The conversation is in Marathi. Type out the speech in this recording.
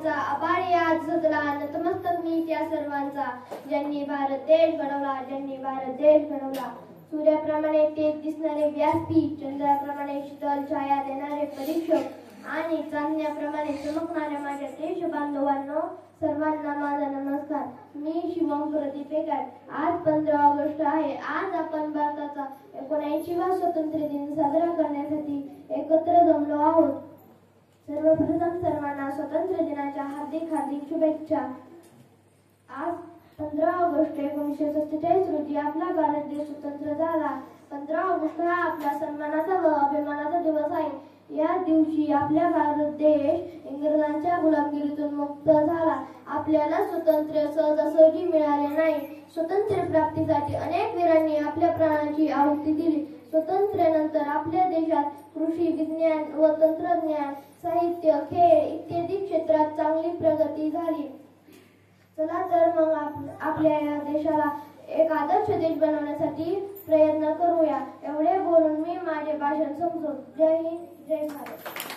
सर्वांचा आभारी आज सजला नतमस्तक मी त्या सर्वांचा ज्यांनी भारत देश घडवला सूर्याप्रमाणे तेज दिसणारे व्यासपीठ चंद्राप्रमाणे शीतल छाया देणारे परीक्षक आणि चांदण्याप्रमाणे चमकणाऱ्या माझ्या देश बांधवांनो सर्वांना माझा नमस्कार। मी शिवम प्रतिपेकर। आज 15 ऑगस्ट आहे। आज आपण भारताचा 79वा स्वातंत्र्य दिन साजरा करण्यासाठी एकत्र जमलो आहोत। सर्वप्रथम सर्वांना स्वातंत्र्य दिनाच्या हार्दिक शुभेच्छा। आज 15 ऑगस्ट 1947 रोजी आपला भारत देश स्वतंत्र झाला। 15 ऑगस्ट हा आपला सन्मानाचा व अभिमानाचा दिवस आहे। या दिवशी आपला भारत देश इंग्रजांच्या गुलामगिरीतून मुक्त झाला। आपल्याला स्वातंत्र्य सहजासहजी मिळाले नाही। स्वातंत्र्य प्राप्तीसाठी अनेक वीरांनी आपल्या प्राणाची आहुती दिली। स्वातंत्र्यानंतर आपल्या देशात कृषी विज्ञान व तंत्रज्ञान साहित्य खेळ इत्यादी क्षेत्रात चांगली प्रगती झाली। चला तर मग आपल्या या देशाला एक आदर्श देश बनवण्यासाठी प्रयत्न करूया। एवढे बोलून मी माझे भाषण संपवतो। जय हिंद, जय भारत।